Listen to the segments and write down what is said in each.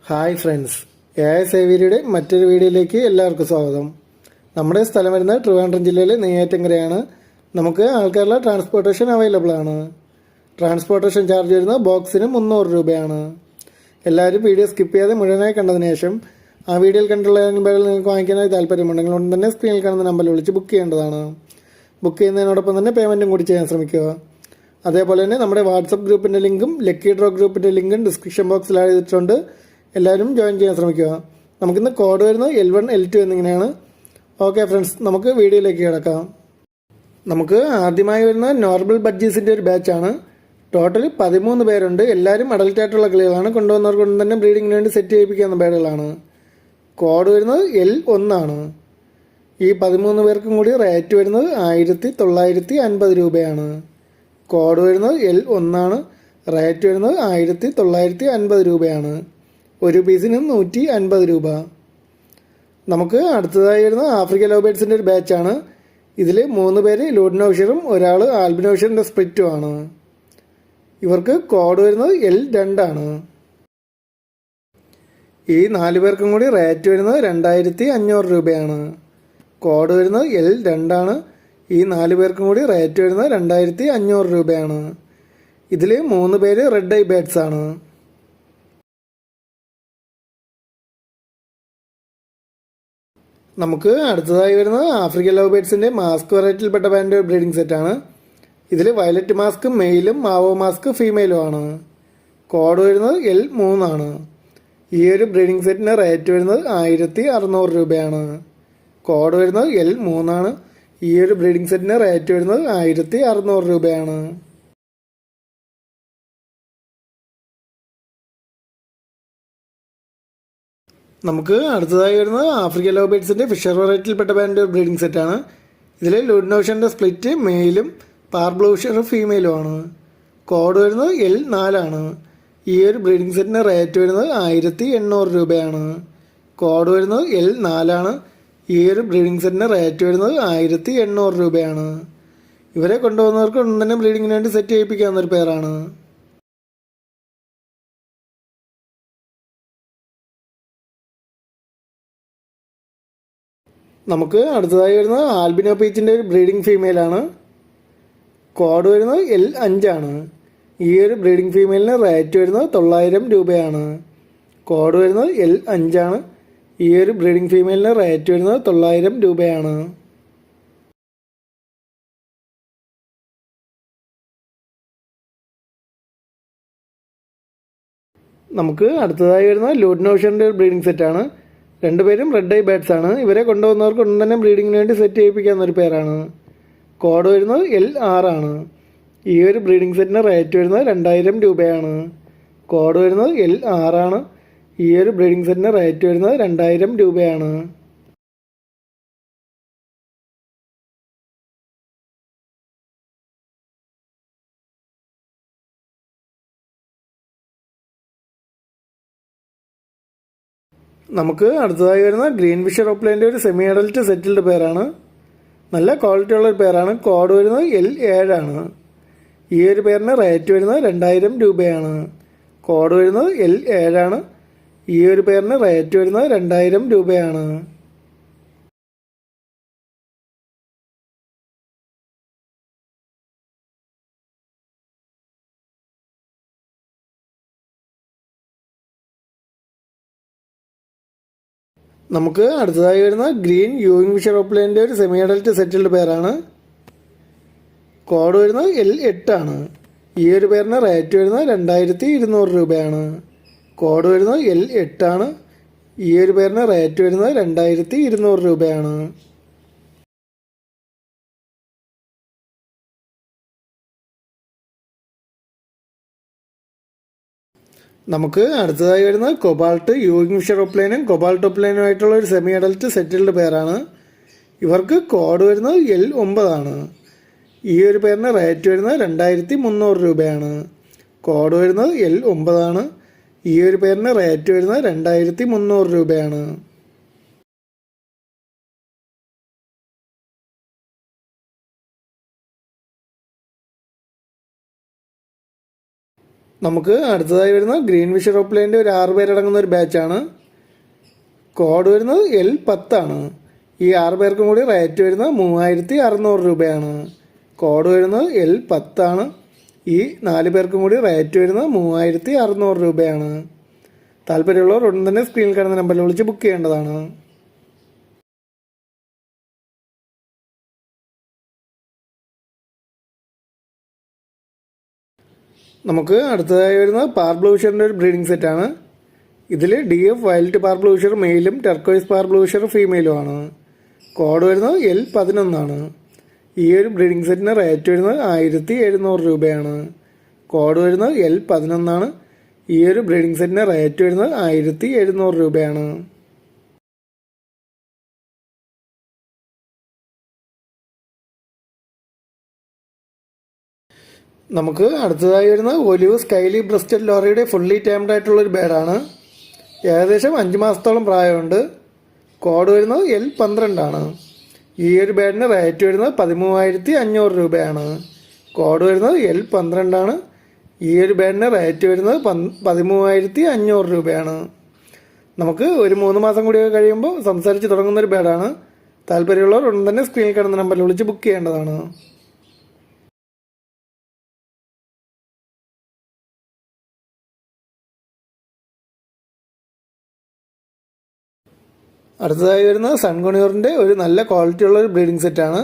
Hi friends, സേവിയരുടെ മറ്റൊരു വീഡിയോയിലേക്ക് എല്ലാവർക്കും സ്വാഗതം. നമ്മുടെ സ്ഥലം വരുന്നത് ട്രിവാൻഡ്രം ജില്ലയിലെ നെയ്യാറ്റിൻകരയാണ്. നമുക്ക് ആൾക്കാരുടെ ട്രാൻസ്പോർട്ടേഷൻ അവൈലബിൾ ആണ്. ട്രാൻസ്പോർട്ടേഷൻ ചാർജ് വരുന്നത് ബോക്സിന് 300 രൂപയാണ്. എല്ലാവരും വീഡിയോ സ്കിപ്പ് ചെയ്യാതെ മുഴുവനായി കണ്ടതിന് ശേഷം ആ വീഡിയോയിൽ കണ്ടുള്ള ബാഗിൽ നിങ്ങൾക്ക് വാങ്ങിക്കാനായി താല്പര്യമുണ്ടെങ്കിൽ ഉടൻ തന്നെ സ്ക്രീനിൽ കാണുന്ന നമ്പറിൽ വിളിച്ച് ബുക്ക് ചെയ്യേണ്ടതാണ്. ബുക്ക് ചെയ്യുന്നതിനോടൊപ്പം തന്നെ പേയ്മെൻറ്റും കൂടി ചെയ്യാൻ ശ്രമിക്കുക. അതേപോലെ തന്നെ നമ്മുടെ വാട്സപ്പ് ഗ്രൂപ്പിൻ്റെ ലിങ്കും ലക്കി ഡ്രോ ഗ്രൂപ്പിൻ്റെ ലിങ്കും ഡിസ്ക്രിപ്ഷൻ ബോക്സിൽ ആഡ് ചെയ്തിട്ടുണ്ട്. എല്ലാവരും ജോയിൻ ചെയ്യാൻ ശ്രമിക്കുക. നമുക്കിന്ന് കോഡ് വരുന്നത് L1 L2 എന്നിങ്ങനെയാണ്. ഓക്കെ ഫ്രണ്ട്സ്, നമുക്ക് വീഡിയോയിലേക്ക് കിടക്കാം. നമുക്ക് ആദ്യമായി വരുന്ന നോർമൽ ബഡ്ജീസിൻ്റെ ഒരു ബാച്ചാണ്. ടോട്ടൽ 13 പേരുണ്ട്. എല്ലാവരും അഡൽട്ട് ആയിട്ടുള്ള കളികളാണ്. കൊണ്ടുവന്നവർക്ക് കൊണ്ട് തന്നെ ബ്രീഡിങ്ങിന് വേണ്ടി സെറ്റ് ചെയ്യിപ്പിക്കുന്ന ബേഡുകളാണ്. കോഡ് വരുന്നത് L1 ആണ്. ഈ 13 പേർക്കും കൂടി റേറ്റ് വരുന്നത് 1950 രൂപയാണ്. കോഡ് വരുന്നത് L1 ആണ്. റേറ്റ് വരുന്നത് 1950 രൂപയാണ്. ഒരു പീസിന് 150 രൂപ. നമുക്ക് അടുത്തതായി വരുന്നത് ആഫ്രിക്കൻ ലവ് ബേർഡ്സിൻ്റെ ഒരു ബാച്ചാണ്. ഇതിൽ 3 പേര് ലൂഡിനോഷറും ഒരാൾ ആൽബിനോഷറിൻ്റെ സ്പ്ലിറ്റും ആണ്. ഇവർക്ക് കോഡ് വരുന്നത് L2 ആണ്. ഈ 4 പേർക്കും കൂടി റേറ്റ് വരുന്നത് 2500 രൂപയാണ്. കോഡ് വരുന്നത് L2 ആണ്. ഈ 4 പേർക്കും കൂടി റേറ്റ് വരുന്നത് 2500 രൂപയാണ്. ഇതിൽ 3 പേര് റെഡ് ഐ ബേഡ്സ് ആണ്. നമുക്ക് അടുത്തതായി വരുന്നത് ആഫ്രിക്കൻ ലവ് ബേർഡ്സിൻ്റെ മാസ്ക് വെറൈറ്റിയിൽപ്പെട്ട ബാൻഡ് ബ്രീഡിംഗ് സെറ്റാണ്. ഇതിൽ വയലറ്റ് മാസ്ക് മെയിലും മാവോ മാസ്ക് ഫീമെയിലും ആണ്. കോഡ് വരുന്നത് L3 ആണ്. ഈ ഒരു ബ്രീഡിംഗ് സെറ്റിന് റേറ്റ് വരുന്നത് 1600 രൂപയാണ്. കോഡ് വരുന്നത് L3 ആണ്. ഈ ഒരു ബ്രീഡിംഗ് സെറ്റിന് റേറ്റ് വരുന്നത് 1600 രൂപയാണ്. നമുക്ക് അടുത്തതായി വരുന്നത് ആഫ്രിക്കൻ ലവ് ബേർഡ്സിൻ്റെ ഫിഷർ വെറൈറ്റിയിൽപ്പെട്ട ബാൻഡ് ബ്രീഡിംഗ് സെറ്റാണ്. ഇതിൽ ലുഡിനോഷറിൻ്റെ സ്പ്ലിറ്റ് മെയിലും പാർബ്ലൂഷർ ഫീമെയിലും ആണ്. കോഡ് വരുന്നത് L4 ആണ്. ഈ ഒരു ബ്രീഡിംഗ് സെറ്റിന് റേറ്റ് വരുന്നത് 1800 രൂപയാണ്. കോഡ് വരുന്നത് L4 ആണ്. ഈ ഒരു ബ്രീഡിംഗ് സെറ്റിന് റേറ്റ് വരുന്നത് 1800 രൂപയാണ്. ഇവരെ കൊണ്ടുപോകുന്നവർക്ക് ഉടൻ തന്നെ ബ്രീഡിങ്ങിന് വേണ്ടി സെറ്റ് ചെയ്യിപ്പിക്കാവുന്ന ഒരു പേരാണ്. നമുക്ക് അടുത്തതായി വരുന്നത് ആൽബിനോ പീച്ചിൻ്റെ ഒരു ബ്രീഡിംഗ് ഫീമെയിലാണ്. കോഡ് വരുന്നത് L5 ആണ്. ഈ ഒരു ബ്രീഡിംഗ് ഫീമെയിലിന് റേറ്റ് വരുന്നത് 900 രൂപയാണ്. കോഡ് വരുന്നത് L5 ആണ്. ഈ ഒരു ബ്രീഡിംഗ് ഫീമെയിലിന് റേറ്റ് വരുന്നത് 900 രൂപയാണ്. നമുക്ക് അടുത്തതായി വരുന്നത് ലൂഡിനോഷറിൻ്റെ ഒരു ബ്രീഡിംഗ് സെറ്റാണ്. 2 പേരും റെഡ് ഐ ബേഡ്സ് ആണ്. ഇവരെ കൊണ്ടുപോകുന്നവർക്ക് ഉടൻ തന്നെ ബ്രീഡിങ്ങിന് വേണ്ടി സെറ്റ് ചെയ്യിപ്പിക്കാവുന്ന ഒരു പേരാണ്. കോഡ് വരുന്നത് L6 ആണ്. ഈ ഒരു ബ്രീഡിംഗ് സെറ്റിന് റേറ്റ് വരുന്നത് 2000 രൂപയാണ്. കോഡ് വരുന്നത് L6 ആണ്. ഈ ഒരു ബ്രീഡിംഗ് സെറ്റിന് റേറ്റ് വരുന്നത് 2000 രൂപയാണ്. നമുക്ക് അടുത്തതായി വരുന്ന ഗ്രീൻ ഫിഷർ ഓപ്ലൈൻ്റെ ഒരു സെമി അഡൽറ്റ് സെറ്റിൽഡ് പേരാണ്. നല്ല ക്വാളിറ്റി ഉള്ള ഒരു പേരാണ്. കോഡ് വരുന്നത് L7 ആണ്. ഈ ഒരു പേരിന് റേറ്റ് വരുന്നത് 2000 രൂപയാണ്. കോഡ് വരുന്നത് L7 ആണ്. ഈ ഒരു പേരിന് റേറ്റ് വരുന്നത് 2000 രൂപയാണ്. നമുക്ക് അടുത്തതായി വരുന്ന ഗ്രീൻ യൂയിങ് ഫിഷർ ഓപ്ലൈൻ്റെ ഒരു സെമി അഡൽറ്റ് സെറ്റിൽഡ് പേരാണ്. കോഡ് വരുന്നത് L8 ആണ്. ഈ ഒരു പേരിന് റേറ്റ് വരുന്നത് 2200 രൂപയാണ്. കോഡ് വരുന്നത് L8 ആണ്. ഈ ഒരു പേരിന് റേറ്റ് വരുന്നത് 2200 രൂപയാണ്. നമുക്ക് അടുത്തതായി വരുന്നത് കൊബാൾട്ട് യൂയിങ് ഫിഷർ ഓപ്ലൈനും കൊബാൾട്ട് ഓപ്ലൈനുമായിട്ടുള്ള ഒരു സെമി അഡൽറ്റ് സെറ്റിൽഡ് പേരാണ്. ഇവർക്ക് കോഡ് വരുന്നത് L9 ആണ്. ഈ ഒരു പേരിന് റേറ്റ് വരുന്നത് 2300 രൂപയാണ്. കോഡ് വരുന്നത് L9 ആണ്. ഈ ഒരു പേരിന് റേറ്റ് വരുന്നത് 2300 രൂപയാണ്. നമുക്ക് അടുത്തതായി വരുന്ന ഗ്രീൻ വിഷ് റോപ്ലേൻ്റെ ഒരു 6 പേരടങ്ങുന്ന ഒരു ബാച്ചാണ്. കോഡ് വരുന്നത് L10 ഈ 6 പേർക്കും കൂടി റേറ്റ് വരുന്നത് 3600 രൂപയാണ്. കോഡ് വരുന്നത് L10 ഈ 4 പേർക്കും കൂടി റേറ്റ് വരുന്നത് 3600 രൂപയാണ്. താല്പര്യമുള്ളവർ ഉടൻ തന്നെ സ്ക്രീനിൽ കാണുന്ന നമ്പറിൽ വിളിച്ച് ബുക്ക് ചെയ്യേണ്ടതാണ്. നമുക്ക് അടുത്തതായി വരുന്നത് പാർ ബ്ലൂഷറിൻ്റെ ഒരു ബ്രീഡിംഗ് സെറ്റാണ്. ഇതിൽ DF വയലറ്റ് പാർ ബ്ലൂഷർ മെയിലും ടെർക്കോയിസ് പാർ ബ്ലൂഷർ ഫീമെയിലുമാണ്. കോഡ് വരുന്നത് L11 ഈ ഒരു ബ്രീഡിംഗ് സെറ്റിന് റേറ്റ് വരുന്നത് 1700 രൂപയാണ്. കോഡ് വരുന്നത് L11 ഈ ഒരു ബ്രീഡിംഗ് സെറ്റിന് റേറ്റ് വരുന്നത് 1700 രൂപയാണ്. നമുക്ക് അടുത്തതായി വരുന്ന ഒലിവ് സ്കൈലി ബ്രസ്റ്റഡ് ലോറിയുടെ ഫുള്ളി ടൈംഡ് ആയിട്ടുള്ളൊരു ബേഡാണ്. ഏകദേശം 5 മാസത്തോളം പ്രായമുണ്ട്. കോഡ് വരുന്നത് L12 ഈ ഒരു ബേഡിന് റേറ്റ് വരുന്നത് 13500 രൂപയാണ്. കോഡ് വരുന്നത് L12 ഈ ഒരു ബേഡിന് റേറ്റ് വരുന്നത് 13500 രൂപയാണ്. നമുക്ക് ഒരു 3 മാസം കൂടിയൊക്കെ കഴിയുമ്പോൾ സംസാരിച്ച് തുടങ്ങുന്നൊരു ബേഡാണ്. താല്പര്യമുള്ളവർ ഉടൻ തന്നെ സ്ക്രീനിൽ കാണുന്ന നമ്പറിൽ വിളിച്ച് ബുക്ക് ചെയ്യേണ്ടതാണ്. അടുത്തതായി വരുന്നത് സൺകുണിയൂറിൻ്റെ ഒരു നല്ല ക്വാളിറ്റി ഉള്ള ഒരു ബ്രീഡിംഗ് സെറ്റാണ്.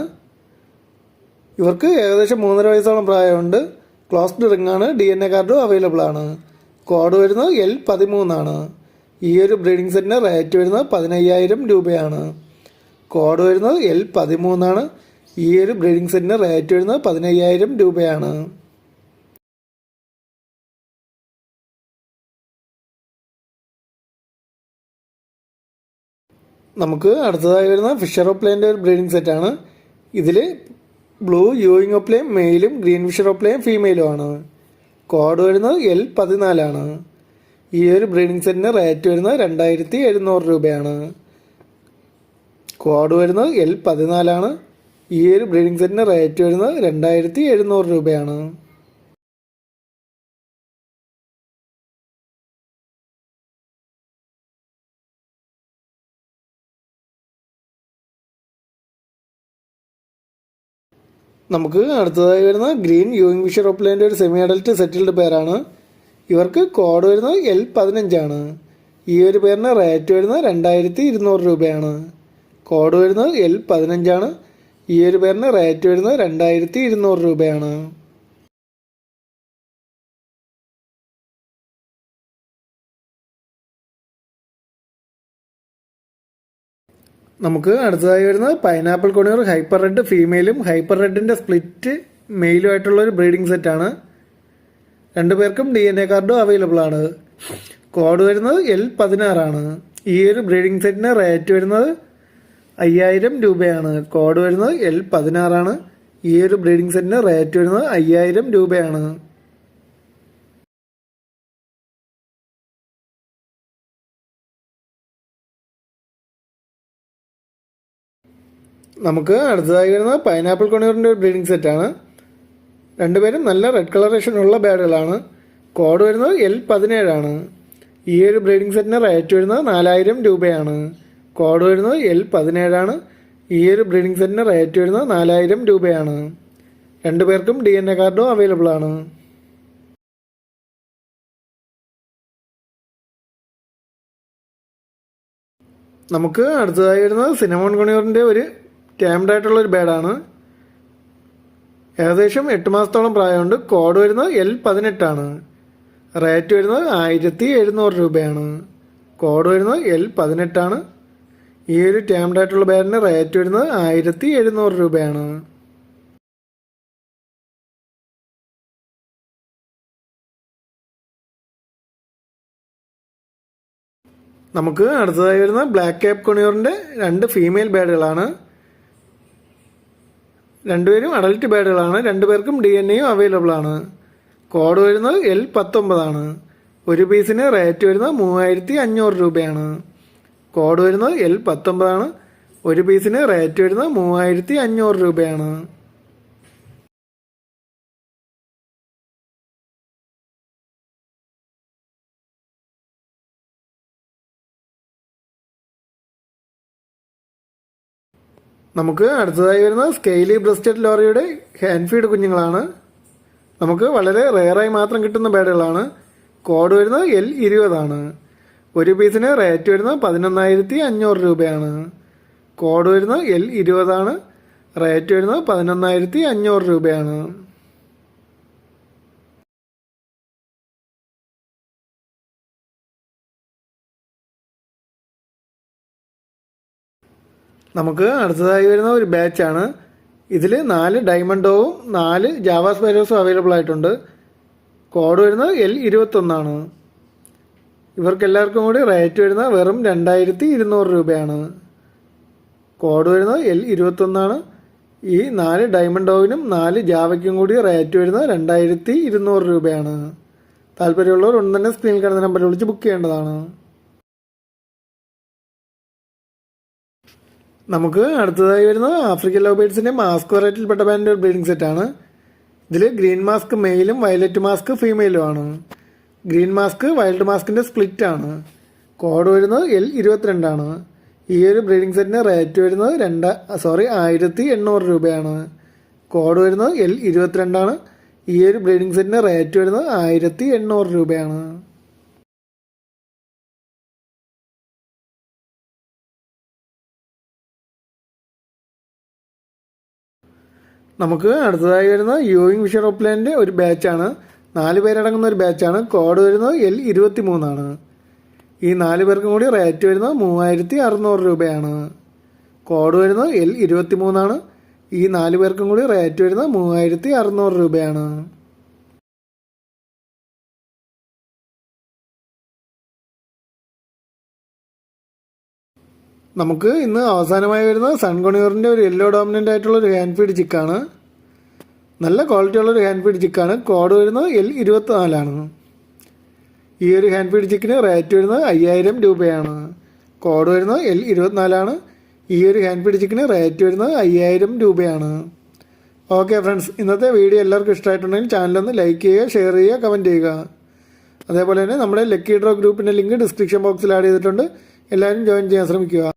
ഇവർക്ക് ഏകദേശം 3.5 വയസ്സോളം പ്രായമുണ്ട്. ക്ലോസ്ഡ് റിംഗ് ആണ്. DNA കാർഡും അവൈലബിൾ ആണ്. കോഡ് വരുന്നത് L13 ഈ ഒരു ബ്രീഡിംഗ് സെറ്റിന് റേറ്റ് വരുന്നത് 15000 രൂപയാണ്. കോഡ് വരുന്നത് L13 ഈ ഒരു ബ്രീഡിംഗ് സെറ്റിന് റേറ്റ് വരുന്നത് 15000 രൂപയാണ്. നമുക്ക് അടുത്തതായി വരുന്ന ഫിഷർ ഓപ്ലേൻ്റെ ഒരു ബ്രീഡിംഗ് സെറ്റാണ്. ഇതിൽ ബ്ലൂ യൂയിങ് ഓപ്ലേയും മെയിലും ഗ്രീൻ ഫിഷർ ഓപ്ലേയും ഫീമെയിലുമാണ്. കോഡ് വരുന്നത് L14 ഈ ഒരു ബ്രീഡിംഗ് സെറ്റിന് റേറ്റ് വരുന്നത് 2700 രൂപയാണ്. കോഡ് വരുന്നത് L14 ഈ ഒരു ബ്രീഡിംഗ് സെറ്റിന് റേറ്റ് വരുന്നത് 2700 രൂപയാണ്. നമുക്ക് അടുത്തതായി വരുന്ന ഗ്രീൻ യൂയിങ് ഫിഷർ ഓപ്ലേൻ്റെ ഒരു സെമി അഡൽട്ട് സെറ്റിൽഡ് പേരാണ്. ഇവർക്ക് കോഡ് വരുന്നത് L15 ഈ ഒരു പേരിന് റേറ്റ് വരുന്നത് 2200 രൂപയാണ്. കോഡ് വരുന്നത് L15 ഈ ഒരു പേരിന് റേറ്റ് വരുന്നത് 2200 രൂപയാണ്. നമുക്ക് അടുത്തതായി വരുന്നത് പൈനാപ്പിൾ കൊണിയൂർ ഹൈപ്പർ റെഡ് ഫീമെയിലും ഹൈപ്പർ റെഡിൻ്റെ സ്പ്ലിറ്റ് മെയിലും ആയിട്ടുള്ള ഒരു ബ്രീഡിംഗ് സെറ്റാണ്. 2 പേർക്കും DNA കാർഡും അവൈലബിൾ ആണ്. കോഡ് വരുന്നത് L16 ഈ ഒരു ബ്രീഡിംഗ് സെറ്റിന് റേറ്റ് വരുന്നത് 5000 രൂപയാണ്. കോഡ് വരുന്നത് L16 ഈ ഒരു ബ്രീഡിംഗ് സെറ്റിന് റേറ്റ് വരുന്നത് 5000 രൂപയാണ്. നമുക്ക് അടുത്തതായി വരുന്നത് പൈനാപ്പിൾ കൊണിയൂറിൻ്റെ ഒരു ബ്രീഡിംഗ് സെറ്റാണ്. 2 പേരും നല്ല റെഡ് കളറേഷൻ ഉള്ള ബേഡുകളാണ്. കോഡ് വരുന്നത് L17 ഈ ഒരു ബ്രീഡിംഗ് സെറ്റിന് റേറ്റ് വരുന്നത് 4000 രൂപയാണ്. കോഡ് വരുന്നത് L17 ഈ ഒരു ബ്രീഡിംഗ് സെറ്റിന് റേറ്റ് വരുന്നത് 4000 രൂപയാണ്. 2 പേർക്കും DNA കാർഡും അവൈലബിൾ ആണ്. നമുക്ക് അടുത്തതായി വരുന്നത് സിനമോൺ കൊണിയൂറിൻ്റെ ഒരു ടൈംഡ് ആയിട്ടുള്ളൊരു ബേഡാണ്. ഏകദേശം 8 മാസത്തോളം പ്രായമുണ്ട്. കോഡ് വരുന്നത് L18 റേറ്റ് വരുന്നത് 1700 രൂപയാണ്. കോഡ് വരുന്നത് L18 ഈ ഒരു ടൈംഡ് ആയിട്ടുള്ള ബേഡിന് റേറ്റ് വരുന്നത് 1700 രൂപയാണ്. നമുക്ക് അടുത്തതായി വരുന്ന ബ്ലാക്ക് ക്യാപ്പ് കൊണിയൂറിൻ്റെ 2 ഫീമെയിൽ ബേഡുകളാണ്. 2 പേരും അഡൽട്ട് ബേഡുകളാണ്. 2 പേർക്കും DNAയും അവൈലബിൾ ആണ്. കോഡ് വരുന്നത് L19 ഒരു പീസിന് റേറ്റ് വരുന്നത് 3500 രൂപയാണ്. കോഡ് വരുന്നത് L19 ഒരു പീസിന് റേറ്റ് വരുന്നത് 3500 രൂപയാണ്. നമുക്ക് അടുത്തതായി വരുന്ന സ്കെയിലി ബ്രസ്റ്റഡ് ലോറിയുടെ ഹാൻഡ് ഫീഡ് കുഞ്ഞുങ്ങളാണ്. നമുക്ക് വളരെ റെയറായി മാത്രം കിട്ടുന്ന ബേഡുകളാണ്. കോഡ് വരുന്നത് L20 ആണ്. ഒരു പീസിന് റേറ്റ് വരുന്നത് 11,500 രൂപയാണ്. കോഡ് വരുന്നത് L20 ആണ്. റേറ്റ് വരുന്നത് 11,500 രൂപയാണ്. നമുക്ക് അടുത്തതായി വരുന്ന ഒരു ബാച്ചാണ്. ഇതിൽ 4 ഡയമണ്ടോവും 4 ജാവ സ്പൈരോസും അവൈലബിൾ ആയിട്ടുണ്ട്. കോഡ് വരുന്നത് L21 ആണ്. ഇവർക്കെല്ലാവർക്കും കൂടി റേറ്റ് വരുന്നത് വെറും 2,200 രൂപയാണ്. കോഡ് വരുന്നത് L21 ആണ്. ഈ 4 ഡയമണ്ടോവിനും 4 ജാവയ്ക്കും കൂടി റേറ്റ് വരുന്നത് 2,200 രൂപയാണ്. താല്പര്യമുള്ളവർ ഉടൻ തന്നെ സ്ക്രീനിൽ കാണുന്ന നമ്പറിൽ വിളിച്ച് ബുക്ക് ചെയ്യേണ്ടതാണ്. നമുക്ക് അടുത്തതായി വരുന്നത് ആഫ്രിക്കൻ ലവ് ബേർഡ്സിൻ്റെ മാസ്ക് വെറൈറ്റിയിൽപ്പെട്ട ബാൻഡിൻ്റെ ഒരു ബ്രീഡിംഗ് സെറ്റാണ്. ഇതിൽ ഗ്രീൻ മാസ്ക് മെയിലും വയലറ്റ് മാസ്ക് ഫീമെയിലും ആണ്. ഗ്രീൻ മാസ്ക് വൈൽഡ് മാസ്കിൻ്റെ സ്പ്ലിറ്റ് ആണ്. കോഡ് വരുന്നത് L22 ആണ്. ഈ ഒരു ബ്രീഡിംഗ് സെറ്റിന് റേറ്റ് വരുന്നത് 1,800 രൂപയാണ്. കോഡ് വരുന്നത് L22 ആണ്. ഈ ഒരു ബ്രീഡിംഗ് സെറ്റിന് റേറ്റ് വരുന്നത് 1,800 രൂപയാണ്. നമുക്ക് അടുത്തതായി വരുന്ന യൂയിങ് ഫിഷർ ഓപ്ലാൻഡിൻ്റെ ഒരു ബാച്ചാണ്. 4 പേരടങ്ങുന്ന ഒരു ബാച്ചാണ്. കോഡ് വരുന്നത് L23 ആണ്. ഈ 4 പേർക്കും കൂടി റേറ്റ് വരുന്നത് 3,600 രൂപയാണ്. കോഡ് വരുന്നത് L23 ആണ്. ഈ 4 പേർക്കും കൂടി റേറ്റ് വരുന്നത് 3,600 രൂപയാണ്. നമുക്ക് ഇന്ന് അവസാനമായി വരുന്ന സൺകൊണിയൂറിൻ്റെ ഒരു യെല്ലോ ഡോമിനൻ്റ് ആയിട്ടുള്ള ഒരു ഹാൻഡ് ഫീഡ് ചിക്കാണ്. നല്ല ക്വാളിറ്റി ഉള്ളൊരു ഹാൻഡ് ഫീഡ് ചിക്കാണ്. കോഡ് വരുന്നത് L24 ആണ്. ഈ ഒരു ഹാൻഡ് ഫീഡ് ചിക്കിന് റേറ്റ് വരുന്നത് 5,000 രൂപയാണ്. കോഡ് വരുന്നത് L24 ആണ്. ഈ ഒരു ഹാൻഡ് ഫീഡ് ചിക്കിന് റേറ്റ് വരുന്നത് 5,000 രൂപയാണ്. ഓക്കെ ഫ്രണ്ട്സ്, ഇന്നത്തെ വീഡിയോ എല്ലാവർക്കും ഇഷ്ടമായിട്ടുണ്ടെങ്കിൽ ചാനലൊന്ന് ലൈക്ക് ചെയ്യുക, ഷെയർ ചെയ്യുക, കമൻറ്റ് ചെയ്യുക. അതേപോലെ തന്നെ നമ്മുടെ ലക്കി ഡ്രോ ഗ്രൂപ്പിൻ്റെ ലിങ്ക് ഡിസ്ക്രിപ്ഷൻ ബോക്സിൽ ആഡ് ചെയ്തിട്ടുണ്ട്. എല്ലാവരും ജോയിൻ ചെയ്യാൻ ശ്രമിക്കുക.